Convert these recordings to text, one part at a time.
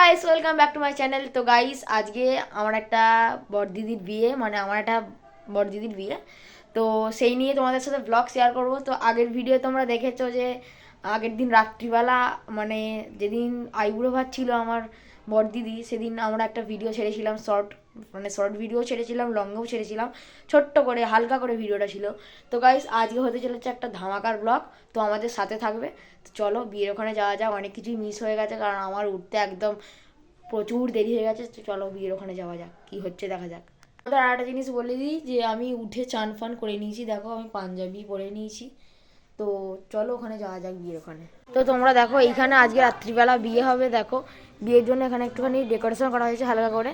Guys, welcome back to my channel. তো guys, আজকে আমার একটা বড়দিদির বিয়ে, মানে আমার একটা বড়দিদির বিয়ে। তো সেই নিয়ে তোমাদের সাথে ব্লগ শেয়ার করব। তো আগের ভিডিও তোমরা দেখেছো যে আগের দিন রাত্রিবেলা, মানে যেদিন আইবুড়ো ভাত ছিল আমার বড়দিদি, সেদিন আমরা একটা ভিডিও ছেড়েছিলাম, শর্ট ভিডিও ছেড়েছিলাম, লংও ছেড়েছিলাম, ছোট্ট করে হালকা করে ভিডিওটা ছিল। তো গাইস, আজকে হতে চলেছে একটা ধামাকার ব্লগ, তো আমাদের সাথে থাকবে। তো চলো বিয়ের ওখানে যাওয়া যাক। অনেক কিছুই মিস হয়ে গেছে, কারণ আমার উঠতে একদম প্রচুর দেরি হয়ে গেছে। তো চলো বিয়ের ওখানে যাওয়া যাক, কি হচ্ছে দেখা যাক। আর একটা জিনিস বলে দিই যে আমি উঠে চান ফান করে নিয়েছি, দেখো আমি পাঞ্জাবি পরে নিয়েছি। তো চলো ওখানে যাওয়া যাক, বিয়ের ওখানে। তো তোমরা দেখো, এইখানে আজকে রাত্রিবেলা বিয়ে হবে। দেখো বিয়ের জন্য এখানে একটুখানি ডেকোরেশন করা হয়েছে হালকা করে।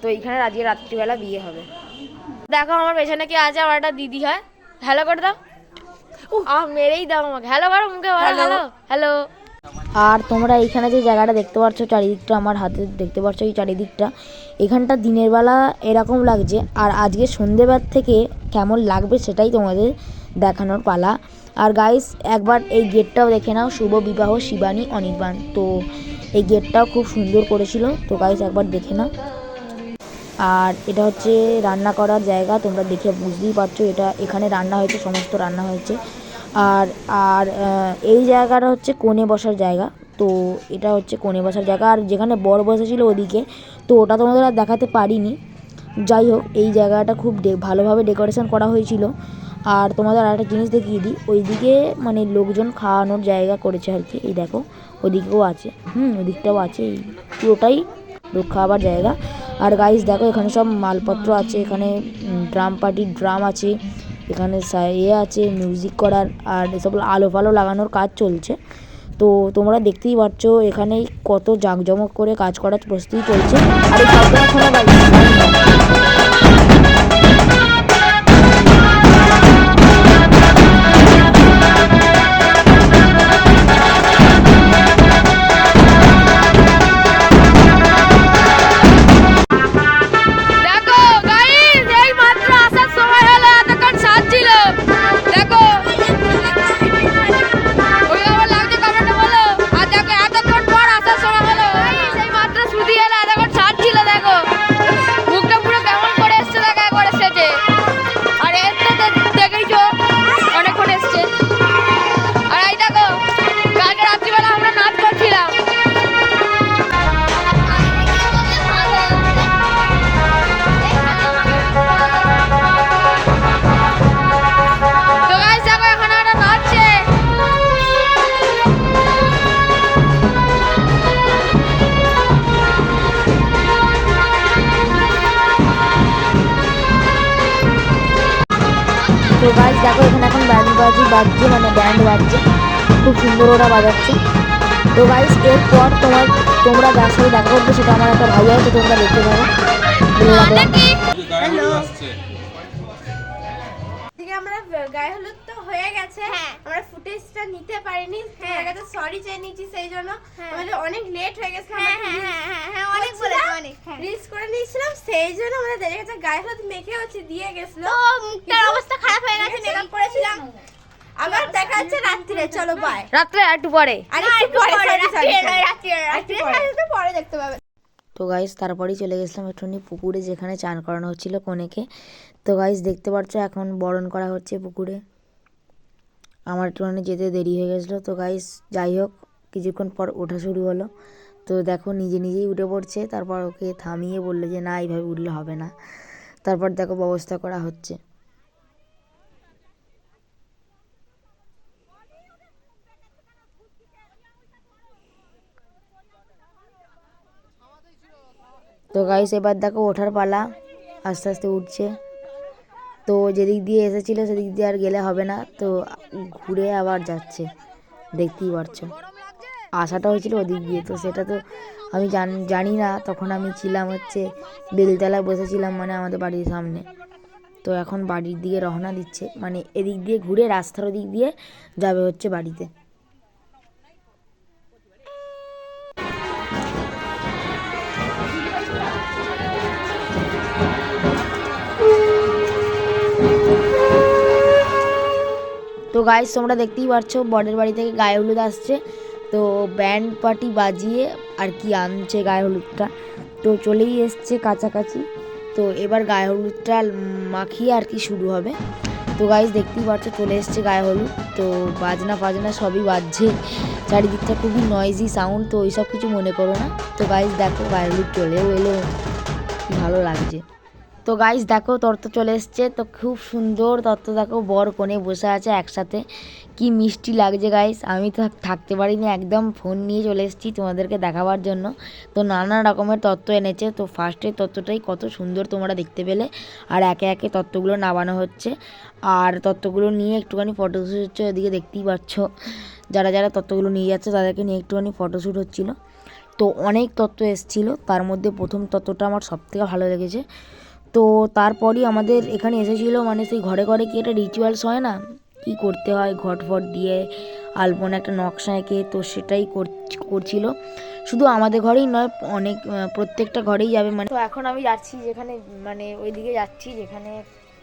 তো এইখানে আজকে রাত্রিবেলা বিয়ে হবে। দেখো আমার পেছনে কি আছে, আমার একটা দিদি হয়। হ্যালো করে দাও। মেরেই দাও আমাকে। হ্যালো করো মুখে, হ্যালো হ্যালো। আর তোমরা এইখানে যে জায়গাটা দেখতে পাচ্ছ, চারিদিকটা আমার হাতে দেখতে পাচ্ছ, এই চারিদিকটা, এখানটা দিনের বেলা এরকম লাগছে, আর আজকে সন্ধেবেলা থেকে কেমন লাগবে সেটাই তোমাদের দেখানোর পালা। আর গাইস, একবার এই গেটটাও দেখে নাও, শুভ বিবাহ শিবানী অনির্বাণ। তো এই গেটটাও খুব সুন্দর করেছিল। তো গাইস একবার দেখে নাও। আর এটা হচ্ছে রান্না করার জায়গা, তোমরা দেখে বুঝতেই পারছো এটা এখানে রান্না হয়েছে, সমস্ত রান্না হয়েছে। আর আর এই জায়গাটা হচ্ছে কোণে বসার জায়গা। তো এটা হচ্ছে কোণে বসার জায়গা, আর যেখানে বর বসেছিল ওদিকে, তো ওটা তোমাদের আর দেখাতে পারিনি। যাই হোক, এই জায়গাটা খুব ভালোভাবে ডেকোরেশন করা হয়েছিল। আর তোমাদের আর একটা জিনিস দেখিয়ে দিই, ওইদিকে মানে লোকজন খাওয়ানোর জায়গা করেছে আর কি। এই দেখো ওদিকেও আছে, ওদিকটাও আছে, এই পুরোটাই লোক খাওয়াবার জায়গা। আর গাইস দেখো, এখানে সব মালপত্র আছে, এখানে ড্রাম পার্টির ড্রাম আছে, এখানে আছে মিউজিক করার, আর এসব আলো ফালো লাগানোর কাজ চলছে। তো তোমরা দেখতেই পাচ্ছ এখানে কত জাঁকজমক করে কাজ করার প্রস্তুতি চলছে। আর এই শব্দটা শোনা তো গাইস দেখো, এখানে এখন ব্যান্ড বাজছে, মানে ব্যান্ড বাজছে, খুব সুন্দর ওরা বাজাচ্ছে। তো গাইস এরপর তোমরা যার সাথে দেখা করবে সেটা আমার একটা ভাই আছে, তোমরা দেখতে পাবো। আমরা গায়ে হলুদ তো হয়ে গেছে, আমরা ফুটেজটা নিতে পারিনি, তো সরি চেয়ে নিয়েছি, সেই জন্য আমাদের অনেক লেট হয়ে গেছে। অনেক রিলস করে নিয়েছিলাম, সেই জন্য আমাদের দেরি গেছে। গায়ে হলুদ মেখে হচ্ছে দিয়ে গেছিল, মুখটার অবস্থা খারাপ হয়ে গেছে, মেকআপ করেছিলাম। আবার দেখা যাচ্ছে রাত্রিরে, চলো বাই। রাত্রে একটু পরে, রাত্রিরে পরে দেখতে পাবে। তো গাইস তারপরেই চলে গেছিলাম একটুখানি পুকুরে, যেখানে চান করানো হচ্ছিল কনেকে। তো গাইস দেখতে পাচ্ছ এখন বরণ করা হচ্ছে পুকুরে। আমার একটুখানি যেতে দেরি হয়ে গেছিলো। তো গাইস যাই হোক, কিছুক্ষণ পর ওঠা শুরু হলো। তো দেখো নিজে নিজেই উঠে পড়ছে, তারপর ওকে থামিয়ে বললো যে না, এইভাবে উঠলে হবে না। তারপর দেখো ব্যবস্থা করা হচ্ছে। তো গাইস এবার দেখো ওঠার পালা, আস্তে আস্তে উঠছে। তো যেদিক দিয়ে এসেছিলো সেদিক দিয়ে আর গেলে হবে না, তো ঘুরে আবার যাচ্ছে, দেখতেই পারছো। আশাটা হয়েছিল ওদিক দিয়ে, তো সেটা তো আমি জানি না, তখন আমি ছিলাম হচ্ছে বেলতলায় বসেছিলাম, মানে আমাদের বাড়ির সামনে। তো এখন বাড়ির দিকে রওনা দিচ্ছে, মানে এদিক দিয়ে ঘুরে রাস্তার ওদিক দিয়ে যাবে হচ্ছে বাড়িতে। তো গাইস তোমরা দেখতেই পাচ্ছ বরের বাড়ি থেকে গায়ে হলুদ আসছে। তো ব্যান্ড পার্টি বাজিয়ে আর কি আনছে গায়ে হলুদটা। তো চলেই এসছে কাছাকাছি। তো এবার গায়ে হলুদটা মাখিয়ে আর কি শুরু হবে। তো গাইস দেখতেই পাচ্ছ চলে এসছে গায়ে হলুদ। তো বাজনা ফাজনা সবই বাজছে, চারিদিকটা খুবই নয়েজি সাউন্ড। তো ওইসব কিছু মনে করো না। তো গাইস দেখো গায়ে হলুদ চলেও এলো, কি ভালো লাগছে। তো গাইস দেখো তত্ত্ব চলে এসছে। তো খুব সুন্দর তত্ত্ব, দেখো বর কোণে বসে আছে একসাথে, কি মিষ্টি লাগছে গাইস। আমি তো থাকতে পারিনি, একদম ফোন নিয়ে চলে এসেছি তোমাদেরকে দেখাবার জন্য। তো নানা রকমের তত্ত্ব এনেছে। তো ফার্স্টের তত্ত্বটাই কত সুন্দর তোমরা দেখতে পেলে, আর একে একে তত্ত্বগুলো নামানো হচ্ছে। আর তত্ত্বগুলো নিয়ে একটুখানি ফটোশ্যুট হচ্ছে, ওদিকে দেখতেই পাচ্ছ যারা যারা তত্ত্বগুলো নিয়ে যাচ্ছে তাদেরকে নিয়ে একটুখানি ফটোশ্যুট হচ্ছিলো। তো অনেক তত্ত্ব এসেছিলো, তার মধ্যে প্রথম তত্ত্বটা আমার সবথেকে ভালো লেগেছে। তো তারপরই আমাদের এখানে এসেছিলো, মানে সেই ঘরে ঘরে কি একটা রিচুয়ালস হয় না, কি করতে হয় ঘট ফট দিয়ে আলপনা একটা নকশা এঁকে, তো সেটাই করছিল। শুধু আমাদের ঘরেই নয়, অনেক প্রত্যেকটা ঘরেই যাবে। মানে তো এখন আমি যাচ্ছি যেখানে, মানে ওইদিকে যাচ্ছি যেখানে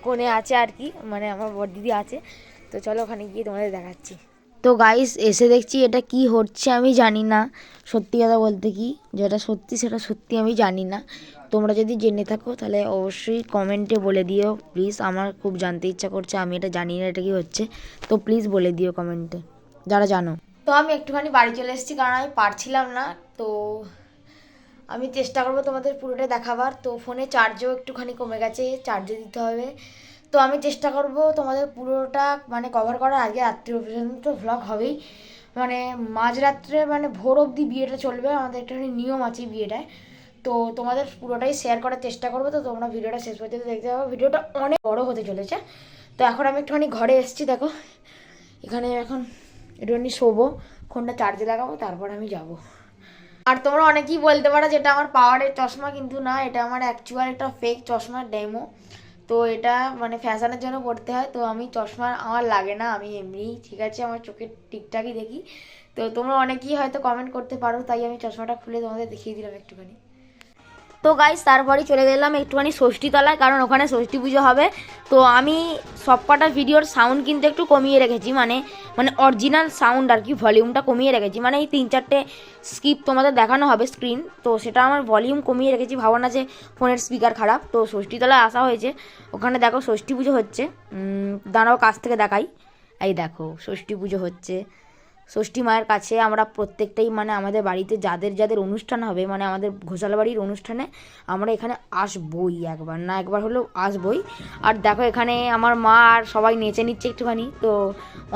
কোণে আছে আর কি, মানে আমার বড়দিদি আছে। তো চলো ওখানে গিয়ে তোমাদের দেখাচ্ছি। তো গাইস এসে দেখছি এটা কি হচ্ছে আমি জানি না, সত্যি কথা বলতে কি যেটা সত্যি সেটা সত্যি আমি জানি না। তোমরা যদি জেনে থাকো তাহলে অবশ্যই কমেন্টে বলে দিও প্লিজ, আমার খুব জানতে ইচ্ছা করছে, আমি এটা জানি না এটা কি হচ্ছে। তো প্লিজ বলে দিও কমেন্টে যারা জানো। তো আমি একটুখানি বাড়ি চলে এসেছি, কারণ আমি পারছিলাম না। তো আমি চেষ্টা করবো তোমাদের পুরোটা দেখাবার। তো ফোনে চার্জও একটুখানি কমে গেছে, চার্জে দিতে হবে। তো আমি চেষ্টা করব তোমাদের পুরোটা মানে কভার করার। আগে রাত্রি পর্যন্ত ভ্লগ হবেই, মানে মাঝরাত্রে মানে ভোর অবধি বিয়েটা চলবে। আমাদের একটুখানি নিয়ম আছে বিয়েটায়। তো তোমাদের পুরোটাই শেয়ার করার চেষ্টা করবো। তো তোমরা ভিডিওটা শেষ পর্যন্ত দেখতে পাবো, ভিডিওটা অনেক বড় হতে চলেছে। তো এখন আমি একটুখানি ঘরে এসেছি, দেখো এখানে এখন একটুখানি শোবো, ফোনটা চার্জে লাগাবো, তারপর আমি যাব। আর তোমরা অনেকেই বলতে পারো যেটা আমার পাওয়ারের চশমা, কিন্তু না, এটা আমার অ্যাকচুয়াল একটা ফেক চশমা ডেমো। তো এটা মানে ফ্যাশনের জন্য পড়তে হয়। তো আমি চশমা আমার লাগে না, আমি এমনিই ঠিক আছে, আমার চোখের ঠিকঠাকই দেখি। তো তোমরা অনেকেই হয়তো কমেন্ট করতে পারো, তাই আমি চশমাটা খুলে তোমাদের দেখিয়ে দিলাম একটুখানি। তো গাইস তারপরে চলে গেলাম একটুখানি ষষ্ঠীতলায়, কারণ ওখানে ষষ্ঠী পুজো হবে। তো আমি সবকটা ভিডিওর সাউন্ড কিন্তু একটু কমিয়ে রেখেছি, মানে অরিজিনাল সাউন্ড আর কি, ভলিউমটা কমিয়ে রেখেছি। মানে এই 3-4টে স্কিপ তোমাদের দেখানো হবে স্ক্রিন, তো সেটা আমার ভলিউম কমিয়ে রেখেছি। ভাবো না যে ফোনের স্পিকার খারাপ। তো ষষ্ঠীতলায় আসা হয়েছে, ওখানে দেখো ষষ্ঠী পুজো হচ্ছে। দাঁড়াও কাছ থেকে দেখাই, এই দেখো ষষ্ঠী পুজো হচ্ছে। ষষ্ঠী মায়ের কাছে আমরা প্রত্যেকটাই, মানে আমাদের বাড়িতে যাদের যাদের অনুষ্ঠান হবে, মানে আমাদের ঘোষাল বাড়ির অনুষ্ঠানে আমরা এখানে আসবই, একবার না একবার হলেও আসবই। আর দেখো এখানে আমার মা আর সবাই নেচে নিচ্ছে একটুখানি। তো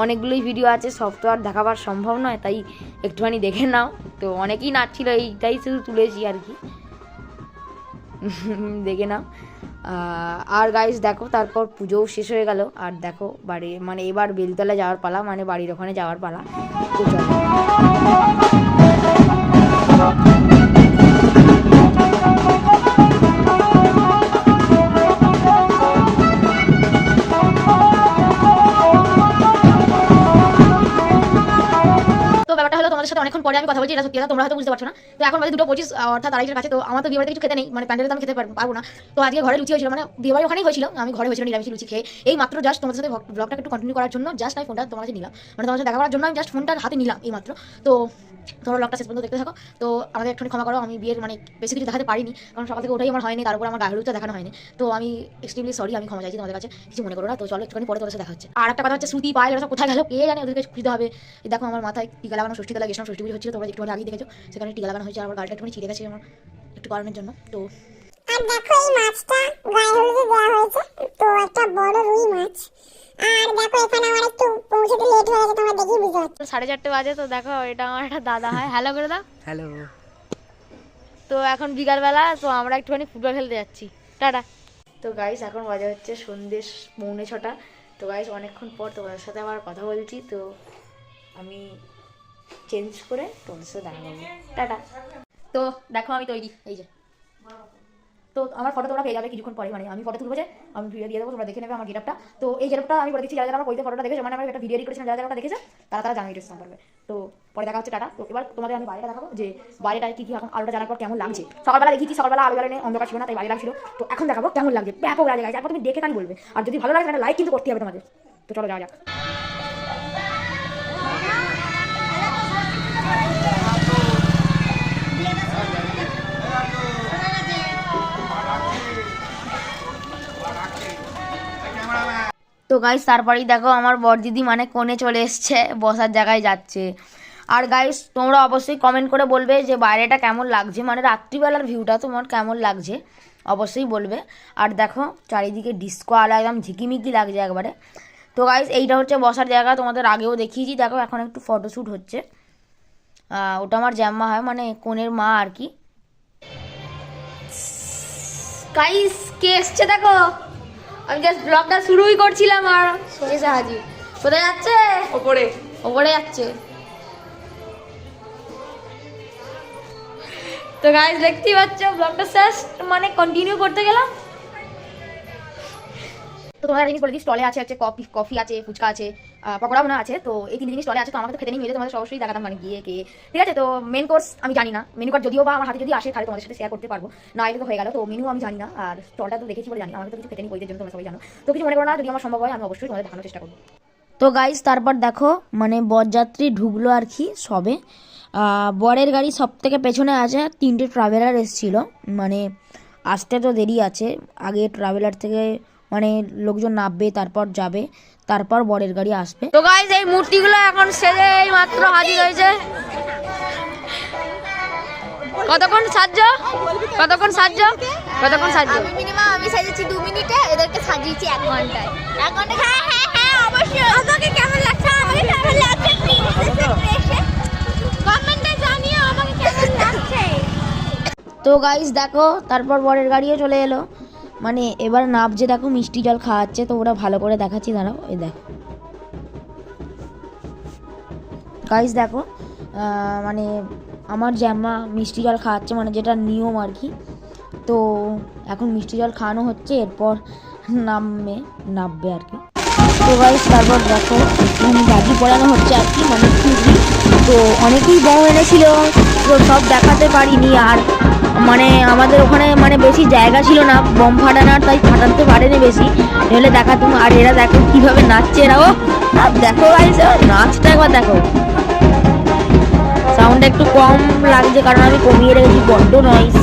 অনেকগুলোই ভিডিও আছে, সব তো আর দেখাবার সম্ভব নয়, তাই একটুখানি দেখে নাও। তো অনেকেই নাচছিল, এইটাই শুধু তুলেছি আর কি, দেখে নাও। আর গাইস দেখো তারপর পুজোও শেষ হয়ে গেল। আর দেখো বাড়ি, মানে এবার বেলতলা যাওয়ার পালা, মানে বাড়ির ওখানে যাওয়ার পালা। তো চলো। ব্যাপারটা হলো তোমাদের সাথে অনেকক্ষণ পরে আমি কথা বলছি, এটা সত্যি কথা, তোমরা হয়তো বুঝতে পারছো না। তো এখন বাজে 2:25, অর্থাৎ 2:30-এর কাছে। তো আমার তো বিয়ে বাড়িতে কিছু খেতে নেই, মানে প্যান্ডেলে তো আমি খেতে পারবো না। তো আজকে ঘরে লুচি হয়েছিল, মানে বিয়ে বাড়ি ওখানেই হয়েছিল, আমি ঘরে হয়েছিল নিরামিষ লুচি খেয়ে এই মাত্র জাস্ট তোমাদের সাথে ব্লগটা একটু কন্টিনিউ করার জন্য জাস্ট আমি ফোনটা তোমার কাছে নিলাম, মানে তোমার সাথে দেখা করার জন্য আমি জাস্ট ফোনটা হাতে নিলাম এই মাত্র। তো তোমরা ব্লগটা শেষ পর্যন্ত দেখতে থাকো। তো আমাদের একটুখানি ক্ষমা করো, আমি বিয়ের মানে বেশি কিছু দেখাতে পারিনি, কারণ সকাল থেকে ওটাই আমার হয়নি, তারপর আমার গায়ে হলুদটা দেখানো হয়নি। তো আমি এক্সট্রিমলি সরি, আমি ক্ষমা চাইছি তোমাদের কাছে, কিছু মনে করো না। তো চলো একটুখানি পরে তোমাদের সাথে দেখা হচ্ছে। আর একটা কথা হচ্ছে, শ্রুতি পায়েল ওরা কোথায় গেল কে জানে, ওদেরকে খুঁজতে হবে। দেখো আমার মাথায় টিকা লাগানো, ষষ্ঠীতলা গেছিলাম, ষষ্ঠী পুজো হচ্ছিল, তোমরা একটুখানি আগেই দেখেছো, সেখানে টিকা লাগানো হয়েছে। আমার গাড়িটা একটুখানি ছিঁড়ে গেছে আমার একটু কারণের জন্য। তো আর দেখো এই মাছটা গায়ে হলুদে দেওয়া হয়েছে, তো একটা বড় রুই মাছ। আর দেখো এখানে আমার একটু পৌঁছতে লেট হয়ে গেছে, তোমরা দেখি বুঝতে পারছো। 4:30 বাজে। তো দেখো এটা আমার একটা দাদা হয়, হ্যালো করে দাও। হ্যালো। তো এখন বিকালবেলা, তো আমরা একটুখানি ফুটবল খেলতে যাচ্ছি, টাটা। তো গাইস এখন বাজে হচ্ছে সন্ধ্যে 6:45। তো গাইস অনেকক্ষণ পর তোমাদের সাথে আবার কথা বলছি। তো আমি চেঞ্জ করে তোমাদের সাথে দেখা করবো, টাটা। তো দেখো আমি তৈরি, এই যে। তো আমার ফটো তোমরা পেয়ে যাবে কিছুক্ষণ পরে, মানে আমি ফটো তুলবো, যে আমি ভিডিও দিয়ে দেবো, তোমরা দেখে নেবে আমার গেটআপটা। তো এই গেটআপটা আমি বলে দিচ্ছি, যারা যারা আমার ফটোটা দেখেছো, মানে আমি একটা ভিডিও এডিট করেছিলাম, যারা যারা দেখেছে তারা জানো এটা সম্পর্কে। তো পরে দেখা হচ্ছে, টাটা। তো এবার তোমাদের আমি বাইরেটা দেখাবো, যে বাইরেটায় কি কি এখন আলোটা জানার পর কেমন লাগছে। সকালবেলা দেখেছি, সকালবেলা আলো জ্বালানো অন্ধকার ছিল না, তাই বাইরে লাগছিল। তো এখন দেখাবো কেমন লাগছে, ব্যাপক লাগে গাইস। তারপর তুমি দেখে তাই বলবে, আর যদি ভালো লাগে তাহলে লাইক কিন্তু করতে হবে তোমাদের। তো চলো যাওয়া যাক। তো গাইস তারপরেই দেখো আমার বড়দিদি মানে কোণে চলে এসছে, বসার জায়গায় যাচ্ছে। আর গাইস তোমরা অবশ্যই কমেন্ট করে বলবে যে বাইরেটা কেমন লাগছে, মানে রাত্রিবেলার ভিউটা তোমার কেমন লাগছে অবশ্যই বলবে। আর দেখো চারিদিকে ডিস্কো আলো একদম ঝিকিমিকি লাগছে একবারে। তো গাইস এইটা হচ্ছে বসার জায়গা, তোমাদের আগেও দেখিয়েছি। দেখো এখন একটু ফটোশ্যুট হচ্ছে, ওটা আমার জ্যাম্মা হয় মানে কোণের মা আর কি। গাইস কে এসছে দেখো, আমি জাস্ট ব্লগটা শুরুই করছিলাম আর এসে হাজির। কোথায় যাচ্ছে? ওপরে ওপরে যাচ্ছে। তো গাইস দেখতেই পাচ্ছ ব্লগটা শেষ মানে কন্টিনিউ করতে গেলাম। তো তোমাদের জিনিস বলে দিই, স্টলে আছে হচ্ছে কফি আছে, ফুচকা আছে, পকোড়া মনে আছে। তো এই 3 জিনিস স্টলে আছে। তো আমাকে তো খেতে নিয়ে হয়েছে, তোমাদের অবশ্যই দেখাতাম মানে গিয়ে কে, ঠিক আছে। তো মেন কোর্স আমি জানি না, মেনু কার্ড যদিও বা আমার হাতে যদি আসে তাহলে তোমাদের সাথে শেয়ার করতে পারবো, না এলে তো হয়ে গেল। তো মেনু আমি জানি না, আর স্টলটা তো দেখেছি বলে জানি। আমাকে তো কিছু খেতে নিয়ে বইদের জন্য তোমরা সবাই জানো, তো কিছু মনে করো না। যদি আমার সম্ভব হয় আমি অবশ্যই তোমাদের দেখানোর চেষ্টা করবো। তো গাইস তারপর দেখো মানে বরযাত্রী ঢুকলো আর কি সবে। বরের গাড়ি সব থেকে পেছনে আছে, 3টে ট্রাভেলার এসেছিলো, মানে আসতে তো দেরি আছে। আগে ট্রাভেলার থেকে মানে লোকজন নামবে, তারপর যাবে, তারপর বরের গাড়ি আসবে। তো গাইস এই মূর্তিগুলো এখন সেজে এই মাত্র হাজির হয়েছে। কতক্ষণ সাজছ? কতক্ষণ সাজছ? কতক্ষণ সাজছ? মিনিমাম আমি সাজিয়েছি 2 মিনিটে, এদেরকে সাজিয়েছি 1 ঘন্টায়। 1 ঘন্টা? হ্যাঁ হ্যাঁ হ্যাঁ অবশ্যই। আমাকে কেমন লাগছে? আমাকে কেমন লাগছে কমেন্টে জানিও আমাকে কেমন লাগছে। তো গাইস দেখো তারপর বরের গাড়িও চলে এলো, মানে এবার নাবছে। দেখো মিষ্টি জল খাওয়াচ্ছে, তো ওরা ভালো করে দেখাচ্ছি, দাঁড়াও এই দেখো গাইস দেখো মানে আমার জ্যাম্মা মিষ্টি জল খাওয়াচ্ছে, মানে যেটা নিয়ম আর কি। তো এখন মিষ্টি জল খাওয়ানো হচ্ছে, এরপর নামবে আর কি। তো গাইস তারপর দেখো গাড়ি পড়ানো হচ্ছে আর কি, মানে খুবই। তো অনেকেই বম এনেছিল, তো সব দেখাতে পারিনি। আর মানে আমাদের ওখানে মানে বেশি জায়গা ছিল না বম ফাটানোর, তাই ফাটাতে পারেনি বেশি, নইলে দেখাতাম। আর এরা দেখো কীভাবে নাচছে এরাও, আর দেখো গাইস নাচটা একবার দেখো। সাউন্ডটা একটু কম লাগছে কারণ আমি কমিয়ে রেখেছি, বড্ড নয়েজ।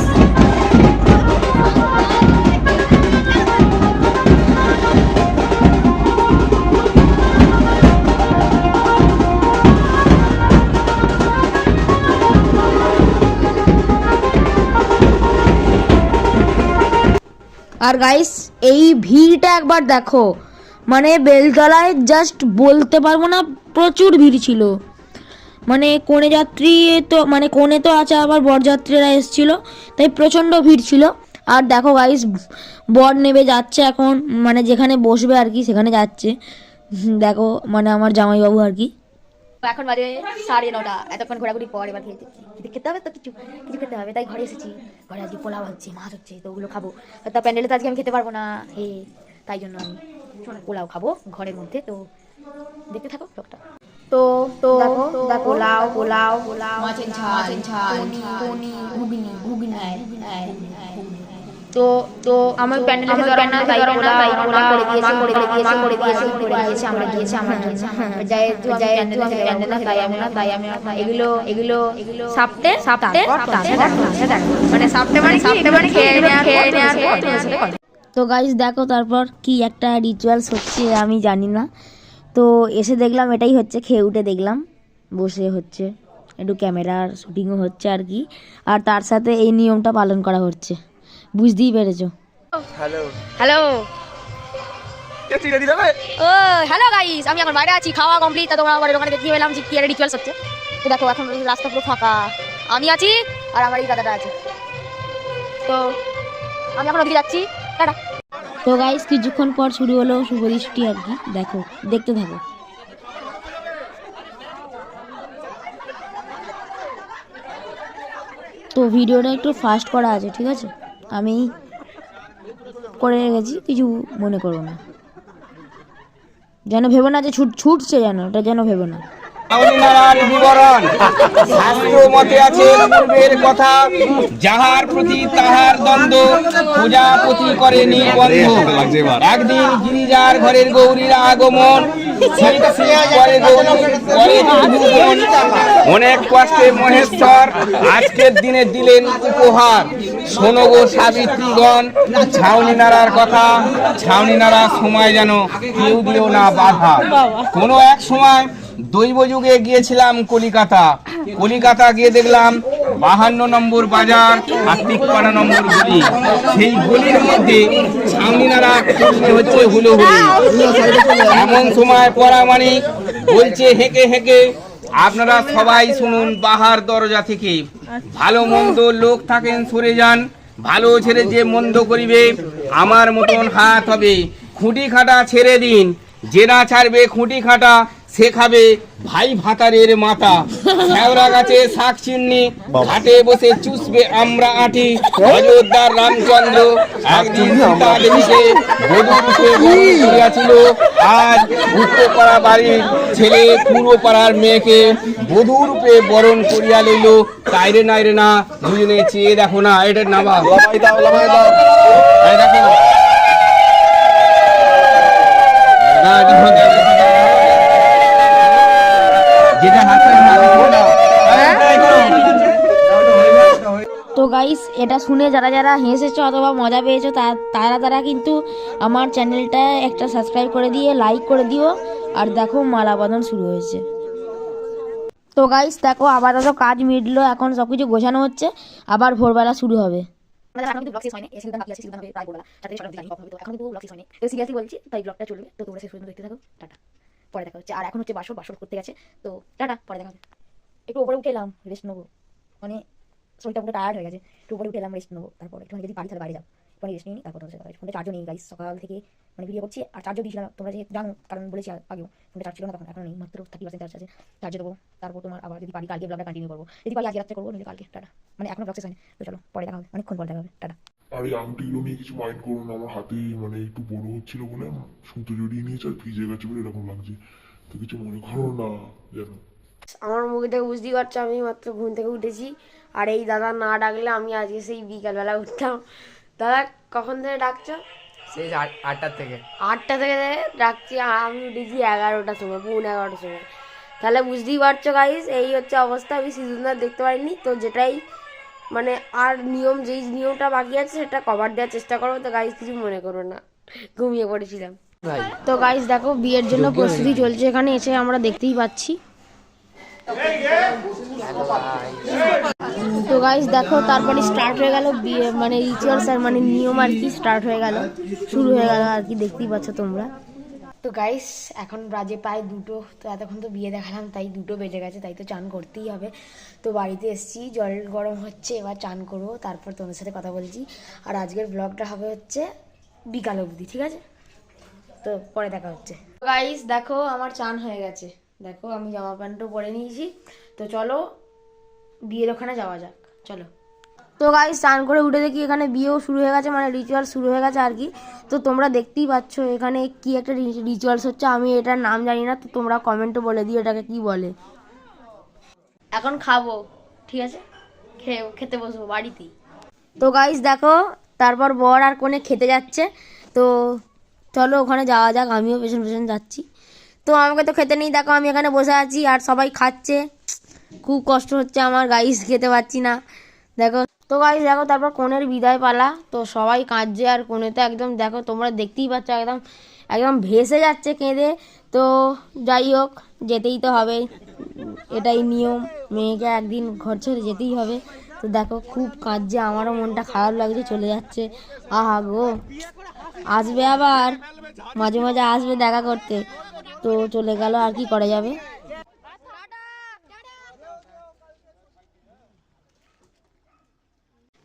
আর গাইস এই ভিড়টা একবার দেখো, মানে বেলতলায় জাস্ট বলতে পারবো না, প্রচুর ভিড় ছিল। মানে কোণে যাত্রী তো মানে কোণে তো আছে, আবার বরযাত্রীরা এসেছিল, তাই প্রচণ্ড ভিড় ছিল। আর দেখো গাইস বর নেবে যাচ্ছে এখন, মানে যেখানে বসবে আর কি সেখানে যাচ্ছে। দেখো মানে আমার জামাইবাবু আর কি। এখন বাজে 9:30, এতক্ষণ ঘোরাঘুরি পর এবার খেতে হবে, তো কিছু খেতে হবে, তাই ঘরে এসেছি। ঘরে আজকে পোলাও হচ্ছে, মাছ হচ্ছে, তো ওগুলো খাবো। তা প্যান্ডেলে তো আজকে আমি খেতে পারবো না, তাই জন্য আমি পোলাও খাবো ঘরের মধ্যে। তো দেখতে থাকো ব্লগটা। তো দেখো পোলাও মাছের ঝাল, পনি, ঘুগনি। তো আমার প্যান্ডেলে খেতে পারবো না, তাই পোলাও করে দিয়েছে, আমরা গিয়েছি। তাই আমি এগুলো সাপটে মানে খেয়ে নেওয়ার। তো গাইস দেখো তারপর কি একটা রিচুয়ালস হচ্ছে আমি জানি না, তো এসে দেখলাম এটাই হচ্ছে। খেয়ে উঠে দেখলাম বসে হচ্ছে, একটু ক্যামেরার শুটিংও হচ্ছে আর কি। আর তার সাথে এই নিয়মটা পালন করা হচ্ছে, বুঝতেই পেরেছো। হ্যালো ও হ্যালো গাইস, আমি এখন বাইরে আছি, খাওয়া কমপ্লিট। তা তোমরা আমার ওখানে দেখিয়ে পেলাম যে কি একটা রিচুয়ালস হচ্ছে। তো দেখো এখন রাস্তা পুরো ফাঁকা, আমি আছি আর আমার এই দাদাটা আছে। তো আমি এখন ওদিকে যাচ্ছি, টাটা। তো গাইস কিছুক্ষণ পর শুরু হলো শুভ দৃষ্টি আর কি, দেখো দেখতে থাকো। তো ভিডিওটা একটু ফাস্ট করা আছে, ঠিক আছে, আমি করে রেখেছি, কিছু মনে করো না, যেন ভেবো না যে ছুটছে, যেন এটা যেন ভেবো না। বিবরণ শাস্ত্র মতে আছে পূর্বের কথা, যাহার প্রতি তাহার দ্বন্দ্ব, প্রজাপতি করে নিবন্ধ। একদিন গিরিজার ঘরের গৌরীর আগমন, পরে গৌরী, পরে ত্রিভুবন। অনেক কষ্টে মহেশ্বর আজকের দিনে দিলেন উপহার। শোনো গো সাবিত্রীগণ, ছাউনি নাড়ার কথা, ছাউনি নাড়ার সময় যেন কেউ দিও না বাধা। কোনো এক সময় দৈব যুগে গিয়েছিলাম কলিকাতা। কলিকাতা গিয়ে দেখলাম 52 নম্বর বাজার আর 53 নম্বর গলি। সেই গলির মধ্যে ছাউনি নাড়া হচ্ছে হুলোহুলি। এমন সময় পরামানিক বলছে হেঁকে হেঁকে, আপনারা সবাই শুনুন বাহার দরজা থেকে, ভালো মন্দ লোক থাকেন সরে যান, ভালো ছেড়ে যে মন্দ করিবে আমার মতন হাত হবে। খুঁটি খাটা ছেড়ে দিন, যে না ছাড়বে খুঁটি খাটা সে খাবে ভাই ভাতারের মাথা। শেওড়া গাছে শাক চিন্নি, ঘাটে বসে চুষবে আমরা আঁটি। অযোধ্যার রামচন্দ্র একদিন সীতা দেবীকে বধূরূপে বরণ করিয়াছিল। আজ উত্তরপাড়া বাড়ির ছেলে পূর্ব পাড়ার মেয়েকে বধূরূপে বরণ করিয়া লইল। তাইরে নাইরে না, দুজনে চেয়ে দেখো না, এটা না বা দেখো তো গাইস, এটা শুনে যারা যারা হেসেছো অথবা মজা পেয়েছো তারা কিন্তু আমার চ্যানেলটা একটা সাবস্ক্রাইব করে দিয়ে লাইক করে দিও। আর দেখো মালা বদল শুরু হয়েছে। তো গাইস দেখো, আপাতত কাজ মিটলো, এখন সব কিছু গোছানো হচ্ছে, আবার ভোরবেলা শুরু হবে। এখন কিন্তু ব্লগ শেষ হয়নি, প্রায় ভোরবেলা এখন কিন্তু ব্লগ শেষ হয়নি, তো সিরিয়াসলি বলছি, তাই ব্লগটা চলবে। তো তোমরা শেষ পর্যন্ত দেখতে থাকো। টাটা, পরে দেখা হচ্ছে। আর এখন হচ্ছে বাসর করতে গেছে, তো টাটা, পরে দেখা হবে। একটু উপরে উঠে এলাম, রেস্ট নেবো, মানে শরীরটা পুরো টায়ার্ড হয়ে গেছে। একটু উপরে উঠে এলাম, রেস্ট নেবো, তারপর একটু যদি বাড়ি তাহলে বাড়ি যাও, একটু রেস্ট নিই, তারপর তোমাদের সাথে। ফোনটা চার্জও নেই গাইস, সকাল থেকে মানে ভিডিও করছি আর চার্জও দিয়েছিলাম, তোমরা যে জানো, কারণ বলেছি আগেও ফোনটা চার্জ ছিল না তখন, এখন নেই, মাত্র 30% চার্জ আছে। চার্জে দেবো, তারপর তোমার আবার যদি পারি কালকে ব্লগটা কন্টিনিউ করবো, যদি পারি আজকে রাত্রে করবো, নইলে কালকে। টাটা, মানে এখনো ব্লগ শেষ হয়নি, তো চলো পরে দেখা হবে, অনেকক্ষণ পরে দেখা হবে। টাটা। আর এই আংটিগুলো নিয়ে কিছু মাইন্ড করো না, আমার হাতে মানে একটু বড় হচ্ছিল বলে সুতো জড়িয়ে নিয়েছে আর ভিজে গেছে বলে এরকম লাগছে, তো কিছু মনে করো না যেন। আমার মুখ দেখে বুঝতেই পারছো আমি মাত্র ঘুম থেকে উঠেছি, আর এই দাদা না ডাকলে আমি আজকে সেই বিকালবেলা উঠতাম। দাদা কখন থেকে ডাকছো? সেই 8টার থেকে। 8টা থেকে ডাকছি, আর আমি উঠেছি 11টার সময়, 11:30টার সময়। তাহলে বুঝতেই পারছো গাইস, এই হচ্ছে অবস্থা। আমি সিজনদার দেখতে পারিনি, তো যেটাই মানে আর যেই নিয়মটা বাকি আছে সেটা কভার দেওয়ার চেষ্টা করবো। তো গাইস কিছু মনে করো না, ঘুমিয়ে পড়েছিলাম। তো গাইস দেখো, বিয়ের জন্য প্রস্তুতি চলছে এখানে, এসে আমরা দেখতেই পাচ্ছি। তো গাইস দেখো, তারপরে স্টার্ট হয়ে গেল বিয়ে, মানে রিচুয়ালস আর মানে নিয়ম আর কি স্টার্ট হয়ে গেল, শুরু হয়ে গেল আর কি, দেখতেই পাচ্ছ তোমরা। তো গাইস এখন বাজে প্রায় 2টো, তো এতক্ষণ তো বিয়ে দেখালাম, তাই 2টো বেজে গেছে, তাই তো চান করতেই হবে। তো বাড়িতে এসেছি, জল গরম হচ্ছে, এবার চান করবো, তারপর তোমার সাথে কথা বলছি। আর আজকের ব্লগটা হবে হচ্ছে বিকাল অবধি, ঠিক আছে? তো পরে দেখা হচ্ছে। গাইস দেখো, আমার চান হয়ে গেছে, দেখো আমি জামা প্যান্টও পরে নিয়েছি। তো চলো বিয়ের ওখানে যাওয়া যাক, চলো। তো গাইস স্নান করে উঠে দেখি এখানে বিয়েও শুরু হয়ে গেছে, মানে রিচুয়াল শুরু হয়ে গেছে আর কি। তো তোমরা দেখতেই পাচ্ছ এখানে কি একটা রিচুয়ালস হচ্ছে, আমি এটার নাম জানি না, তো তোমরা কমেন্টে বলে দিও এটাকে কি বলে। এখন খাবো, ঠিক আছে, খেতে বসবো বাড়িতেই। তো গাইস দেখো, তারপর বর আর কোণে খেতে যাচ্ছে, তো চলো ওখানে যাওয়া যাক, আমিও পেছন পেছন যাচ্ছি। তো আমাকে তো খেতে নেই, দেখো আমি এখানে বসে আছি আর সবাই খাচ্ছে, খুব কষ্ট হচ্ছে আমার গাইস, খেতে পাচ্ছি না দেখো। তো গাইস দেখো, তারপর কোণের বিদায় পালা, তো সবাই কাঁদছে আর কোণে তো একদম দেখো তোমরা দেখতেই পাচ্ছ একদম একদম ভেসে যাচ্ছে কেঁদে। তো যাই হোক, যেতেই তো হবে, এটাই নিয়ম, মেয়েকে একদিন ঘর ছেড়ে যেতেই হবে। তো দেখো খুব কাঁদছে, আমারও মনটা খারাপ লাগছে, চলে যাচ্ছে। আহা গো, আসবে আবার মাঝে মাঝে আসবে দেখা করতে, তো চলে গেল, আর কি করা যাবে।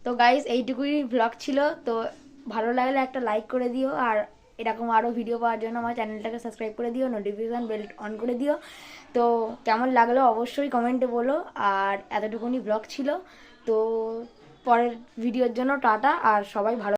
তো গাইস এইটুকুই ব্লগ ছিল, তো ভালো লাগলে একটা লাইক করে দিও, আর এরকম আরও ভিডিও পাওয়ার জন্য আমার চ্যানেলটাকে সাবস্ক্রাইব করে দিও, নোটিফিকেশান বেল অন করে দিও। তো কেমন লাগলো অবশ্যই কমেন্টে বলো। আর এতটুকুনি ব্লগ ছিল, তো পরের ভিডিওর জন্য টাটা, আর সবাই ভালো